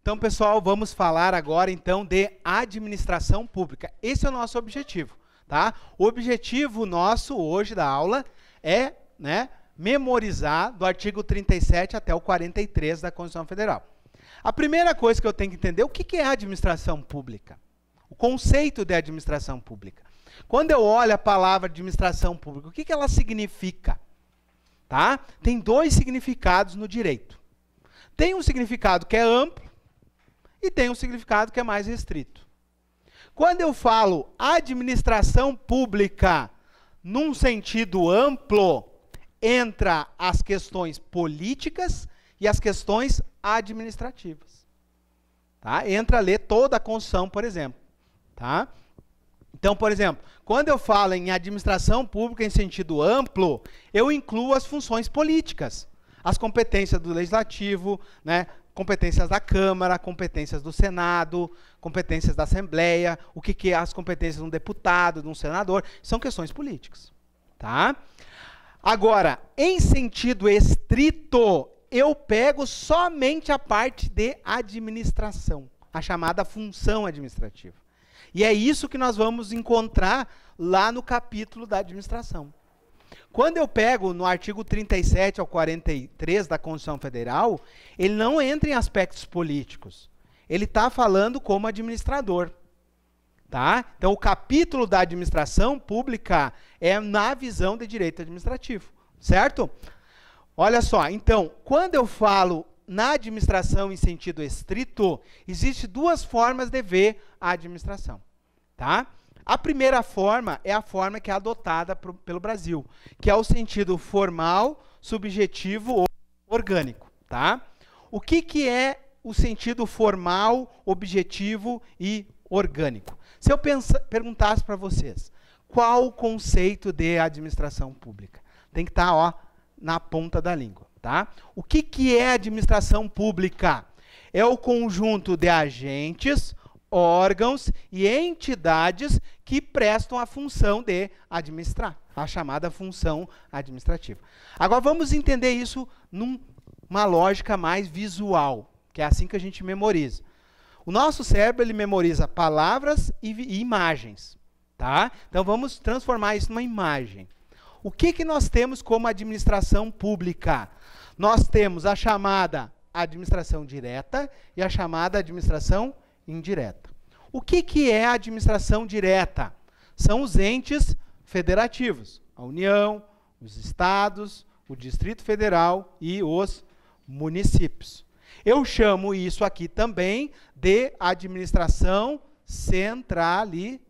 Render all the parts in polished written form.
Então, pessoal, vamos falar agora, então, de administração pública. Esse é o nosso objetivo, tá? O objetivo nosso hoje da aula é, memorizar do artigo 37 até o 43 da Constituição Federal. A primeira coisa que eu tenho que entender é o que é administração pública. O conceito de administração pública. Quando eu olho a palavra administração pública, o que ela significa? Tá? Tem dois significados no direito. Tem um significado que é amplo e tem um significado que é mais restrito. Quando eu falo administração pública num sentido amplo, entra as questões políticas e as questões administrativas. Tá? Entra ali toda a Constituição, por exemplo. Tá? Então, por exemplo, quando eu falo em administração pública em sentido amplo, eu incluo as funções políticas, as competências do Legislativo, competências da Câmara, competências do Senado, competências da Assembleia, o que é as competências de um deputado, de um senador, são questões políticas. Tá? Agora, em sentido estrito, eu pego somente a parte de administração, a chamada função administrativa. E é isso que nós vamos encontrar lá no capítulo da administração. Quando eu pego no artigo 37 ao 43 da Constituição Federal, ele não entra em aspectos políticos. Ele está falando como administrador. Tá? Então, o capítulo da administração pública é na visão de direito administrativo. Certo? Olha só, então, quando eu falo na administração em sentido estrito, existem duas formas de ver a administração. Tá? A primeira forma é a forma que é adotada pelo Brasil, que é o sentido formal, subjetivo ou orgânico. Tá? O que é o sentido formal, objetivo e orgânico? Se eu perguntasse para vocês, qual o conceito de administração pública? Tem que estar na ponta da língua. Tá? O que é administração pública? É o conjunto de agentes, órgãos e entidades que prestam a função de administrar, a chamada função administrativa. Agora vamos entender isso numa lógica mais visual, que é assim que a gente memoriza. O nosso cérebro ele memoriza palavras e imagens. Tá? Então vamos transformar isso numa imagem. O que nós temos como administração pública? Nós temos a chamada administração direta e a chamada administração indireta. O que é a administração direta? São os entes federativos, a União, os estados, o Distrito Federal e os municípios. Eu chamo isso aqui também de administração centralizada.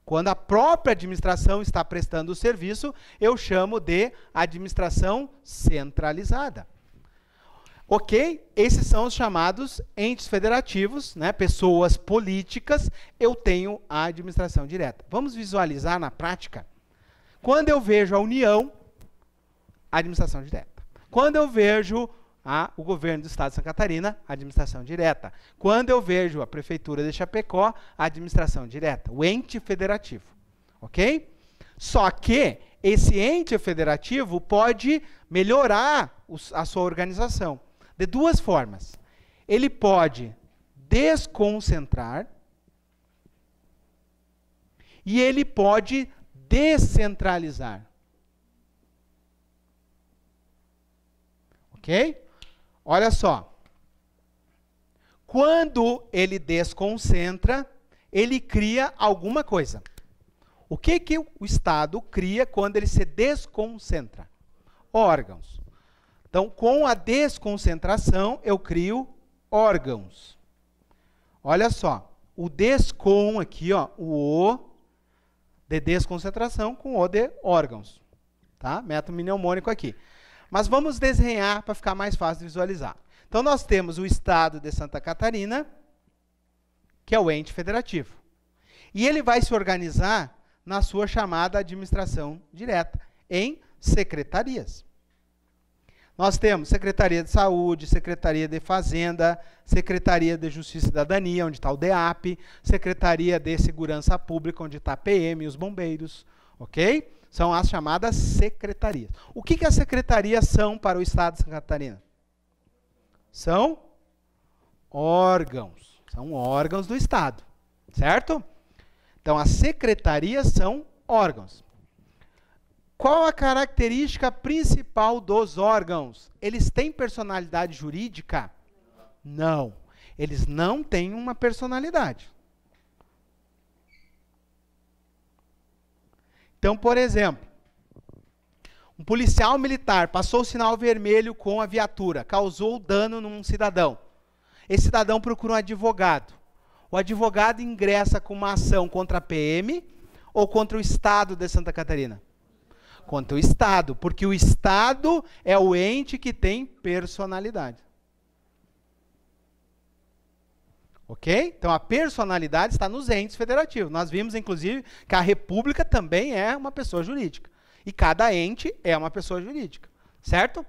Quando a própria administração está prestando o serviço, eu chamo de administração centralizada. Ok? Esses são os chamados entes federativos, pessoas políticas, eu tenho a administração direta. Vamos visualizar na prática? Quando eu vejo a União, administração direta. Quando eu vejo o governo do estado de Santa Catarina, administração direta. Quando eu vejo a prefeitura de Chapecó, administração direta, o ente federativo. Ok? Só que esse ente federativo pode melhorar a sua organização de duas formas. Ele pode desconcentrar e ele pode descentralizar. Ok? Olha só. Quando ele desconcentra, ele cria alguma coisa. O que o Estado cria quando ele se desconcentra? Órgãos. Então, com a desconcentração, eu crio órgãos. Olha só. O descom aqui, o O de desconcentração com o de órgãos. Tá? Método mnemônico aqui. Mas vamos desenhar para ficar mais fácil de visualizar. Então, nós temos o Estado de Santa Catarina, que é o ente federativo. E ele vai se organizar na sua chamada administração direta, em secretarias. Nós temos Secretaria de Saúde, Secretaria de Fazenda, Secretaria de Justiça e Cidadania, onde está o DEAP, Secretaria de Segurança Pública, onde está a PM e os bombeiros, ok? São as chamadas secretarias. O que as secretarias são para o Estado de Santa Catarina? São órgãos. São órgãos do Estado. Certo? Então, as secretarias são órgãos. Qual a característica principal dos órgãos? Eles têm personalidade jurídica? Não. Eles não têm uma personalidade. Então, por exemplo, um policial militar passou o sinal vermelho com a viatura, causou dano num cidadão. Esse cidadão procura um advogado. O advogado ingressa com uma ação contra a PM ou contra o Estado de Santa Catarina? Contra o Estado, porque o Estado é o ente que tem personalidade. Ok? Então, a personalidade está nos entes federativos. Nós vimos, inclusive, que a República também é uma pessoa jurídica. E cada ente é uma pessoa jurídica. Certo?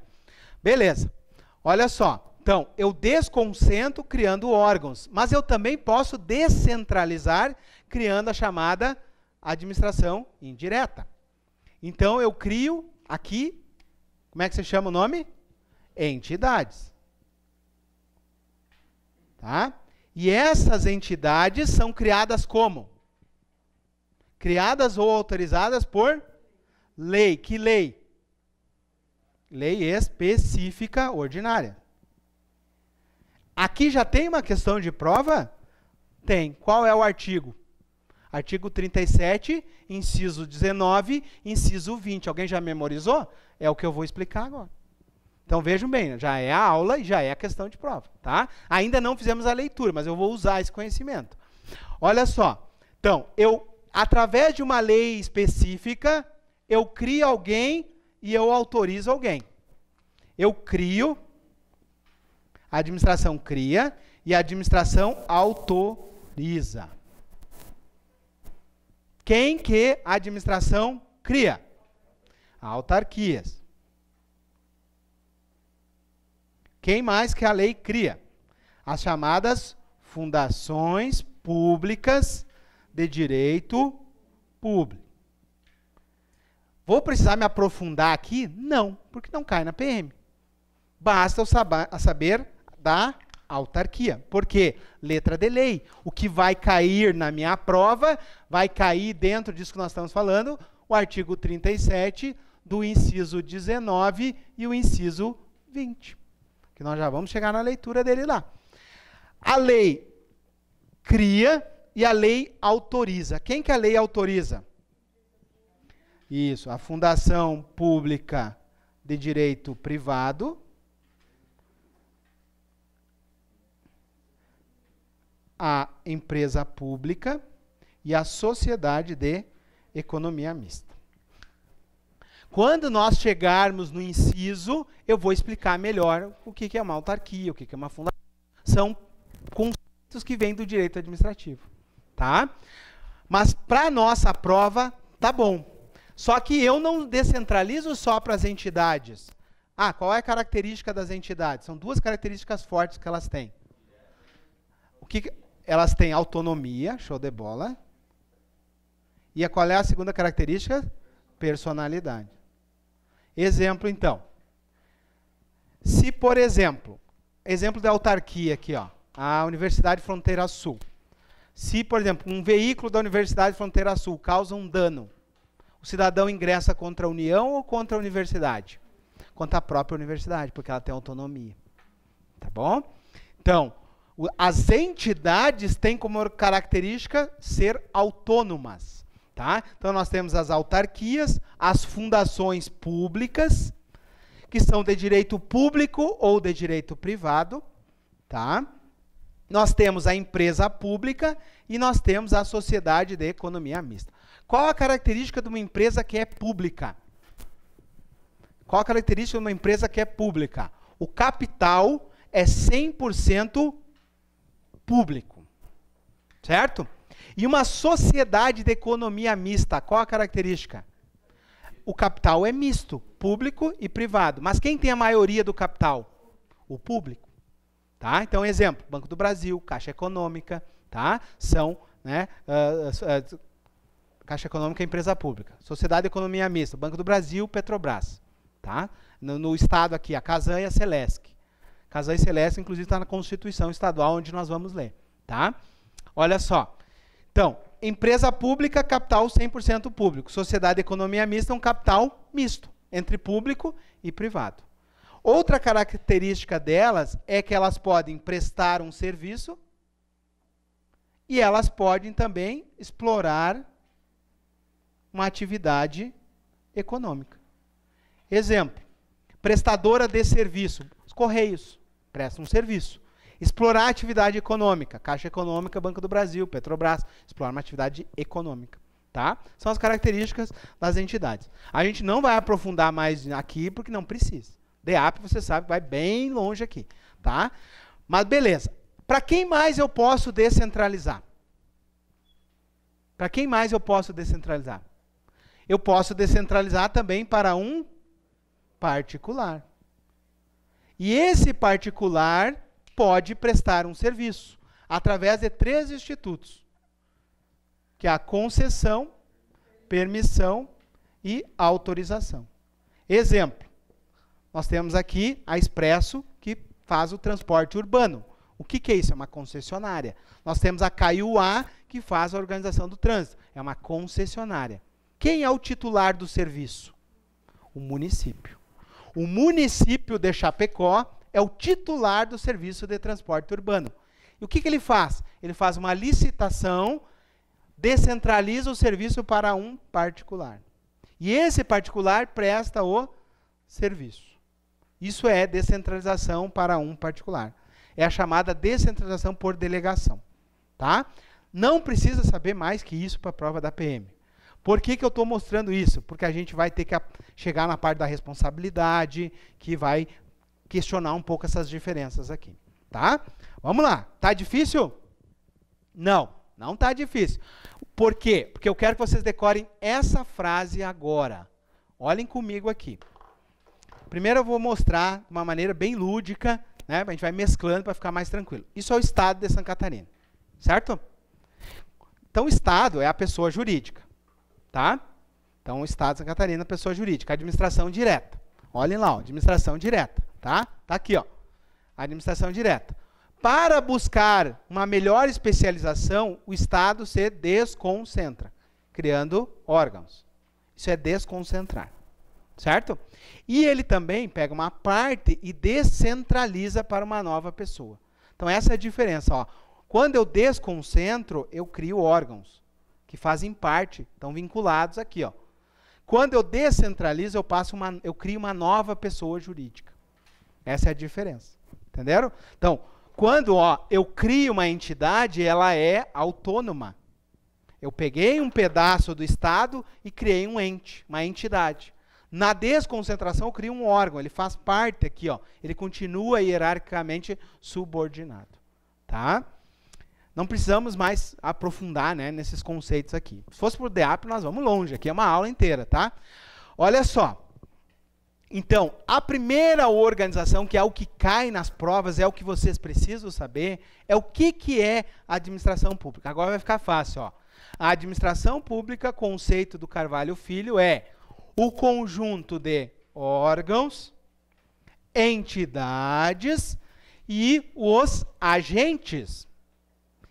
Beleza. Olha só. Então, eu desconcentro criando órgãos, mas eu também posso descentralizar criando a chamada administração indireta. Então, eu crio aqui, como é que se chama o nome? Entidades. Tá? E essas entidades são criadas como? Criadas ou autorizadas por lei. Que lei? Lei específica ordinária. Aqui já tem uma questão de prova? Tem. Qual é o artigo? Artigo 37, inciso 19, inciso 20. Alguém já memorizou? É o que eu vou explicar agora. Então vejam bem, já é a aula e já é a questão de prova, tá? Ainda não fizemos a leitura, mas eu vou usar esse conhecimento. Olha só. Então, através de uma lei específica, eu crio alguém e eu autorizo alguém. Eu crio, a administração cria e a administração autoriza. Quem que a administração cria? Autarquias. Quem mais que a lei cria? As chamadas fundações públicas de direito público. Vou precisar me aprofundar aqui? Não, porque não cai na PM. Basta eu saber da autarquia. Porque, letra de lei, o que vai cair na minha prova, vai cair dentro disso que nós estamos falando, o artigo 37 do inciso 19 e o inciso 20. Que nós já vamos chegar na leitura dele lá. A lei cria e a lei autoriza. Quem que a lei autoriza? Isso, a fundação pública de direito privado, a empresa pública e a sociedade de economia mista. Quando nós chegarmos no inciso, eu vou explicar melhor o que é uma autarquia, o que é uma fundação. São conceitos que vêm do direito administrativo. Tá? Mas para a nossa prova, tá bom. Só que eu não descentralizo só para as entidades. Qual é a característica das entidades? São duas características fortes que elas têm. Elas têm autonomia, show de bola. E qual é a segunda característica? Personalidade. Exemplo, então. Se, por exemplo da autarquia aqui, ó, a Universidade Fronteira Sul. Se, por exemplo, um veículo da Universidade Fronteira Sul causa um dano, o cidadão ingressa contra a União ou contra a universidade? Contra a própria universidade, porque ela tem autonomia. Tá bom? Então, as entidades têm como característica ser autônomas. Tá? Então, nós temos as autarquias, as fundações públicas, que são de direito público ou de direito privado. Tá? Nós temos a empresa pública e nós temos a sociedade de economia mista. Qual a característica de uma empresa que é pública? Qual a característica de uma empresa que é pública? O capital é 100% público. Certo? E uma sociedade de economia mista, qual a característica? O capital é misto, público e privado. Mas quem tem a maioria do capital? O público. Tá? Então, exemplo, Banco do Brasil, Caixa Econômica, tá? São, né, Caixa Econômica é empresa pública. Sociedade de Economia Mista, Banco do Brasil, Petrobras. Tá? No estado aqui, a Casan e a Celesc. Casais Celeste, inclusive, está na Constituição Estadual, onde nós vamos ler, tá? Olha só. Então, empresa pública, capital 100% público. Sociedade de economia mista, um capital misto, entre público e privado. Outra característica delas é que elas podem prestar um serviço e elas podem também explorar uma atividade econômica. Exemplo, prestadora de serviço, os Correios prestam um serviço. Explorar a atividade econômica, Caixa Econômica, Banco do Brasil, Petrobras, explorar uma atividade econômica. Tá? São as características das entidades. A gente não vai aprofundar mais aqui porque não precisa. DEAP, você sabe, vai bem longe aqui. Tá? Mas beleza. Para quem mais eu posso descentralizar? Para quem mais eu posso descentralizar? Eu posso descentralizar também para um particular. E esse particular pode prestar um serviço através de 3 institutos, que é a concessão, permissão e autorização. Exemplo, nós temos aqui a Expresso, que faz o transporte urbano. O que é isso? É uma concessionária. Nós temos a Caiuá, que faz a organização do trânsito. É uma concessionária. Quem é o titular do serviço? O município. O município de Chapecó é o titular do serviço de transporte urbano. E o que ele faz? Ele faz uma licitação, descentraliza o serviço para um particular. E esse particular presta o serviço. Isso é descentralização para um particular. É a chamada descentralização por delegação. Tá? Não precisa saber mais que isso para a prova da PM. Por que eu estou mostrando isso? Porque a gente vai ter que chegar na parte da responsabilidade, que vai questionar um pouco essas diferenças aqui. Tá? Vamos lá. Tá difícil? Não, não tá difícil. Por quê? Porque eu quero que vocês decorem essa frase agora. Olhem comigo aqui. Primeiro eu vou mostrar de uma maneira bem lúdica, né? A gente vai mesclando para ficar mais tranquilo. Isso é o Estado de Santa Catarina, certo? Então o Estado é a pessoa jurídica, tá? Então o Estado de Santa Catarina é a pessoa jurídica, administração direta. Olhem lá, ó, administração direta, tá? Tá aqui, ó, administração direta. Para buscar uma melhor especialização, o Estado se desconcentra, criando órgãos. Isso é desconcentrar. Certo? E ele também pega uma parte e descentraliza para uma nova pessoa. Então essa é a diferença. Ó. Quando eu desconcentro, eu crio órgãos que fazem parte, estão vinculados aqui. Ó. Quando eu descentralizo, eu crio uma nova pessoa jurídica. Essa é a diferença. Entenderam? Então, quando eu crio uma entidade, ela é autônoma. Eu peguei um pedaço do Estado e criei um ente, uma entidade. Na desconcentração, eu crio um órgão, ele faz parte aqui, ó, ele continua hierarquicamente subordinado. Tá? Não precisamos mais aprofundar, né, nesses conceitos aqui. Se fosse por DEAP, nós vamos longe, aqui é uma aula inteira. Tá? Olha só. Então, a primeira organização, que é o que cai nas provas, é o que vocês precisam saber, é o que é a administração pública. Agora vai ficar fácil. Ó. A administração pública, conceito do Carvalho Filho, é o conjunto de órgãos, entidades e os agentes.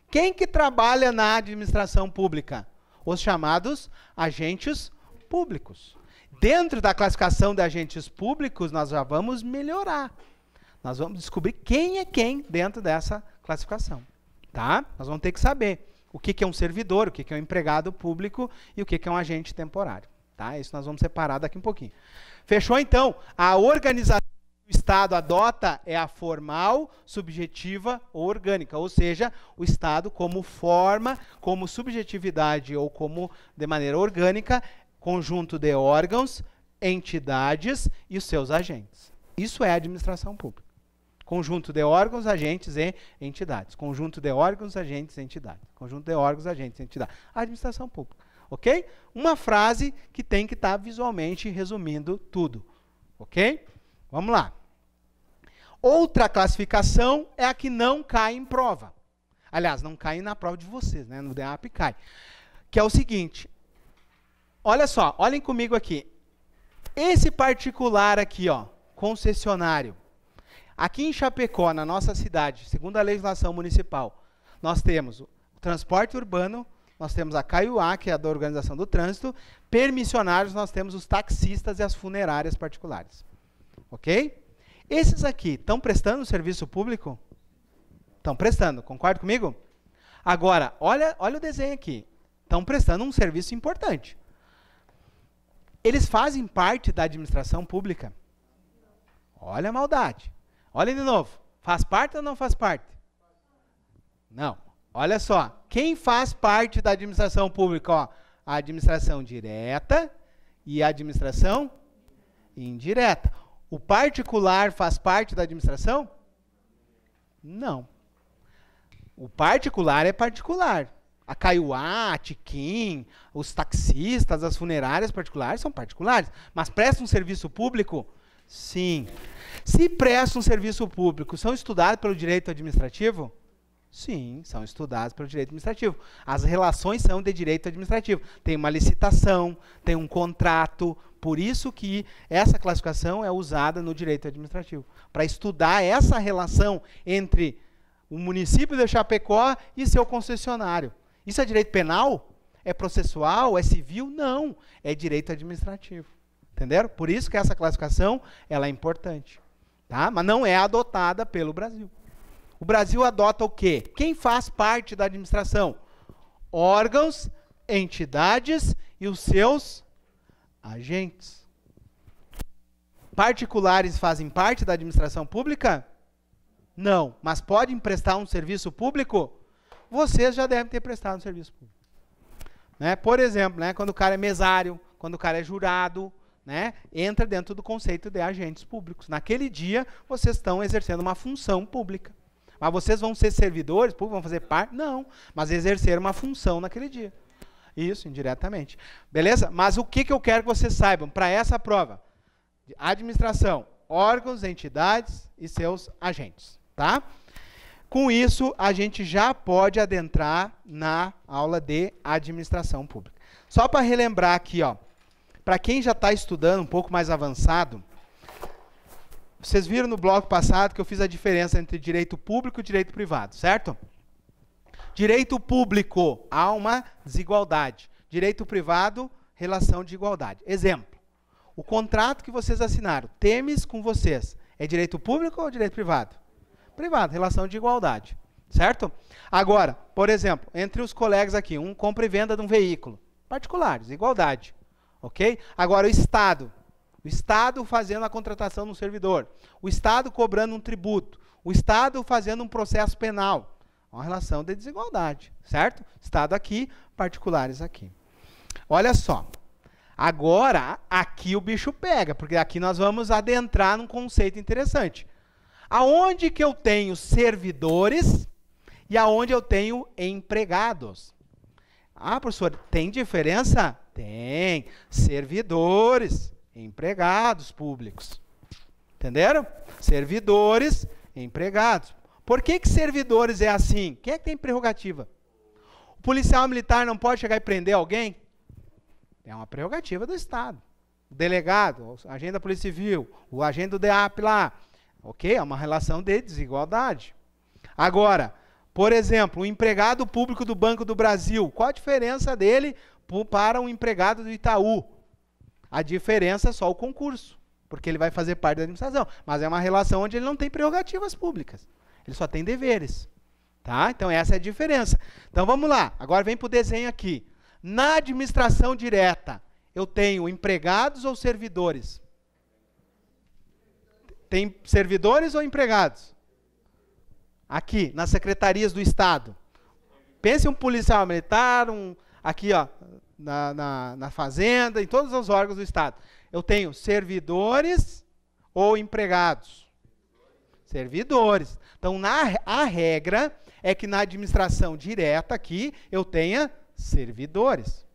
Quem que trabalha na administração pública? Os chamados agentes públicos. Dentro da classificação de agentes públicos, nós já vamos melhorar. Nós vamos descobrir quem é quem dentro dessa classificação. Tá? Nós vamos ter que saber o que é um servidor, o que é um empregado público e o que é um agente temporário. Tá? Isso nós vamos separar daqui um pouquinho. Fechou, então? A organização que o Estado adota é a formal, subjetiva ou orgânica. Ou seja, o Estado como forma, como subjetividade ou como de maneira orgânica, conjunto de órgãos, entidades e os seus agentes. Isso é a administração pública. Conjunto de órgãos, agentes e entidades. Conjunto de órgãos, agentes e entidades. Conjunto de órgãos, agentes e entidades. A administração pública. Ok? Uma frase que tem que estar visualmente resumindo tudo. Ok? Vamos lá. Outra classificação é a que não cai em prova. Aliás, não cai na prova de vocês, né? No DEAP cai. Que é o seguinte. Olha só, olhem comigo aqui. Esse particular aqui, ó, concessionário. Aqui em Chapecó, na nossa cidade, segundo a legislação municipal, nós temos o transporte urbano, nós temos a Caiuá, que é a da organização do trânsito, permissionários, nós temos os taxistas e as funerárias particulares. Ok? Esses aqui, estão prestando serviço público? Estão prestando, concorda comigo? Agora, olha o desenho aqui. Estão prestando um serviço importante. Eles fazem parte da administração pública? Olha a maldade. Olha de novo. Faz parte ou não faz parte? Não. Olha só. Quem faz parte da administração pública? Ó, a administração direta e a administração indireta. O particular faz parte da administração? Não. O particular é particular. A Caiuá, a Tiquim, os taxistas, as funerárias particulares são particulares. Mas prestam um serviço público? Sim. Se prestam um serviço público, são estudados pelo direito administrativo? Sim, são estudados pelo direito administrativo. As relações são de direito administrativo. Tem uma licitação, tem um contrato. Por isso que essa classificação é usada no direito administrativo. Para estudar essa relação entre o município de Chapecó e seu concessionário. Isso é direito penal? É processual? É civil? Não. É direito administrativo. Entenderam? Por isso que essa classificação ela é importante. Tá? Mas não é adotada pelo Brasil. O Brasil adota o quê? Quem faz parte da administração? Órgãos, entidades e os seus agentes. Particulares fazem parte da administração pública? Não. Mas podem prestar um serviço público? Vocês já devem ter prestado um serviço público. Né? Por exemplo, né, quando o cara é mesário, quando o cara é jurado, né, entra dentro do conceito de agentes públicos. Naquele dia, vocês estão exercendo uma função pública. Mas vocês vão ser servidores públicos, vão fazer parte? Não. Mas exercer uma função naquele dia. Isso, indiretamente. Beleza? Mas o que eu quero que vocês saibam para essa prova? Administração, órgãos, entidades e seus agentes. Tá? Com isso, a gente já pode adentrar na aula de administração pública. Só para relembrar aqui, ó, para quem já está estudando um pouco mais avançado, vocês viram no bloco passado que eu fiz a diferença entre direito público e direito privado, certo? Direito público, há uma desigualdade. Direito privado, relação de igualdade. Exemplo, o contrato que vocês assinaram, Temes com vocês, é direito público ou direito privado? Privado, relação de igualdade, certo? Agora, por exemplo, entre os colegas aqui, um compra e venda de um veículo, particulares, igualdade, ok? Agora, o Estado fazendo a contratação no servidor, o Estado cobrando um tributo, o Estado fazendo um processo penal, uma relação de desigualdade, certo? Estado aqui, particulares aqui. Olha só, agora, aqui o bicho pega, porque aqui nós vamos adentrar num conceito interessante. Aonde que eu tenho servidores e aonde eu tenho empregados? Ah, professor, tem diferença? Tem. Servidores, empregados públicos. Entenderam? Servidores, empregados. Por que servidores é assim? Quem é que tem prerrogativa? O policial militar não pode chegar e prender alguém? É uma prerrogativa do Estado. O delegado, o agente da Polícia Civil, o agente do DEAP lá. Ok? É uma relação de desigualdade. Agora, por exemplo, o empregado público do Banco do Brasil, qual a diferença dele para um empregado do Itaú? A diferença é só o concurso, porque ele vai fazer parte da administração. Mas é uma relação onde ele não tem prerrogativas públicas. Ele só tem deveres. Tá? Então, essa é a diferença. Então, vamos lá. Agora vem para o desenho aqui. Na administração direta, eu tenho empregados ou servidores? Tem servidores ou empregados? Aqui, nas secretarias do Estado. Pense um policial militar, aqui ó, na fazenda, em todos os órgãos do Estado. Eu tenho servidores ou empregados? Servidores. Então, a regra é que na administração direta aqui, eu tenha servidores.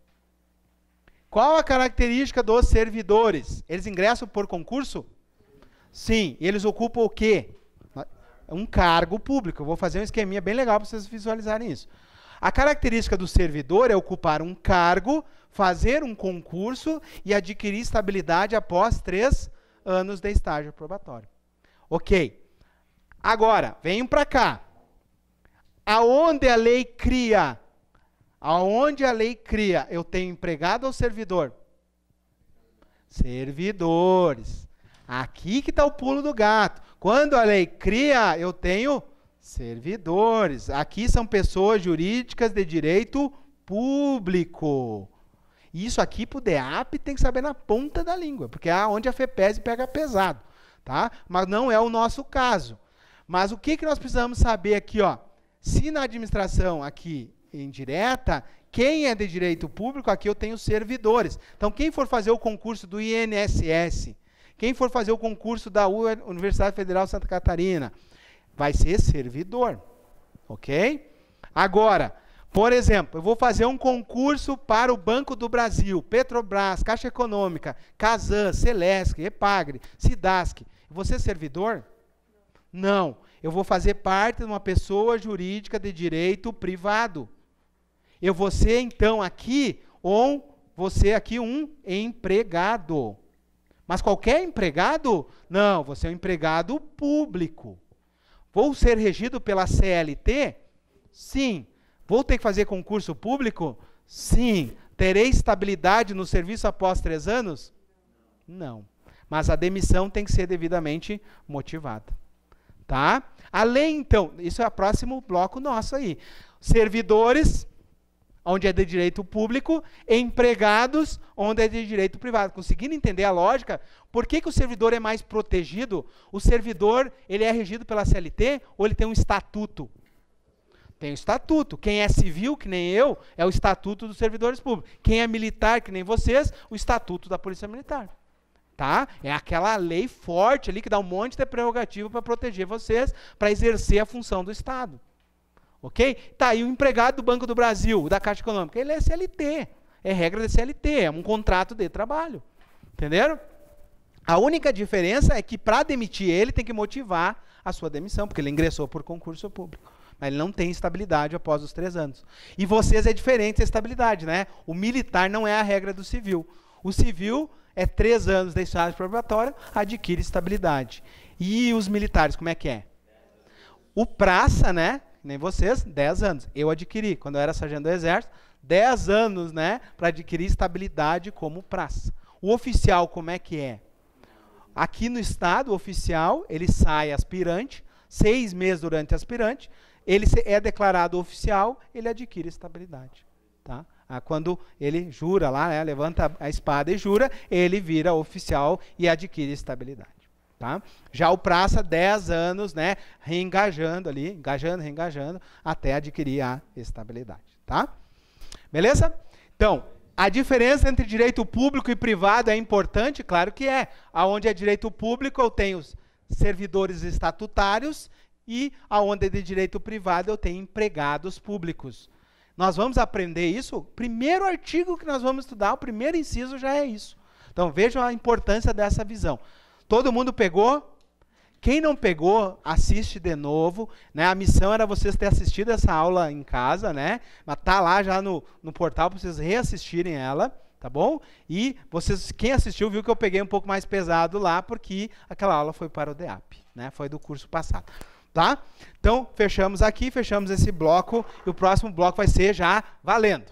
Qual a característica dos servidores? Eles ingressam por concurso? Sim. Eles ocupam o quê? Um cargo público. Eu vou fazer um esqueminha bem legal para vocês visualizarem isso. A característica do servidor é ocupar um cargo, fazer um concurso e adquirir estabilidade após 3 anos de estágio probatório. Ok. Agora, venham para cá. Aonde a lei cria? Aonde a lei cria? Eu tenho empregado ou servidor? Servidores. Aqui que está o pulo do gato. Quando a lei cria, eu tenho servidores. Aqui são pessoas jurídicas de direito público. Isso aqui para o DEAP tem que saber na ponta da língua, porque é onde a FEPESE pega pesado, tá? Mas não é o nosso caso. Mas o que nós precisamos saber aqui, ó? Se na administração aqui indireta, quem é de direito público, aqui eu tenho servidores. Então, quem for fazer o concurso do INSS, quem for fazer o concurso da Universidade Federal de Santa Catarina, vai ser servidor, ok? Agora, por exemplo, eu vou fazer um concurso para o Banco do Brasil, Petrobras, Caixa Econômica, Casan, Celesc, Epagre, Cidasc. Eu vou ser servidor? Não. Eu vou fazer parte de uma pessoa jurídica de direito privado. Eu vou ser, então, aqui um empregado. Mas qualquer empregado? Não, vou ser um empregado público. Vou ser regido pela CLT? Sim. Vou ter que fazer concurso público? Sim. Terei estabilidade no serviço após 3 anos? Não. Mas a demissão tem que ser devidamente motivada. Tá? Além, então, isso é o próximo bloco nosso aí. Servidores, onde é de direito público, empregados, onde é de direito privado. Conseguindo entender a lógica? Por que o servidor é mais protegido? O servidor, ele é regido pela CLT ou ele tem um estatuto? Tem um estatuto. Quem é civil, que nem eu, é o estatuto dos servidores públicos. Quem é militar, que nem vocês, o estatuto da Polícia Militar. Tá? É aquela lei forte ali que dá um monte de prerrogativa para proteger vocês, para exercer a função do Estado. Ok? Tá, e o empregado do Banco do Brasil, da Caixa Econômica, ele é CLT. É regra de CLT, é um contrato de trabalho. Entenderam? A única diferença é que para demitir ele tem que motivar a sua demissão, porque ele ingressou por concurso público. Mas ele não tem estabilidade após os 3 anos. E vocês é diferente a estabilidade, né? O militar não é a regra do civil. O civil é 3 anos de estágio probatório, adquire estabilidade. E os militares, como é que é? O praça, né? Nem vocês, 10 anos. Eu adquiri, quando eu era sargento do Exército, 10 anos, né? Para adquirir estabilidade como praça. O oficial, como é que é? Aqui no Estado, o oficial, ele sai aspirante, 6 meses durante aspirante, ele é declarado oficial, ele adquire estabilidade. Tá? Quando ele jura lá, né, levanta a espada e jura, ele vira oficial e adquire estabilidade. Tá? Já o praça, 10 anos, né, reengajando ali, reengajando, até adquirir a estabilidade. Tá? Beleza? Então, a diferença entre direito público e privado é importante? Claro que é. Aonde é direito público, eu tenho servidores estatutários e aonde é de direito privado, eu tenho empregados públicos. Nós vamos aprender isso, o primeiro artigo que nós vamos estudar, o primeiro inciso já é isso. Então vejam a importância dessa visão. Todo mundo pegou? Quem não pegou, assiste de novo. Né? A missão era vocês terem assistido essa aula em casa, né? Mas tá lá já no portal para vocês reassistirem ela, tá bom? E vocês, quem assistiu viu que eu peguei um pouco mais pesado lá, porque aquela aula foi para o DEAP, né? Foi do curso passado. Tá? Então, fechamos aqui, fechamos esse bloco, e o próximo bloco vai ser já valendo.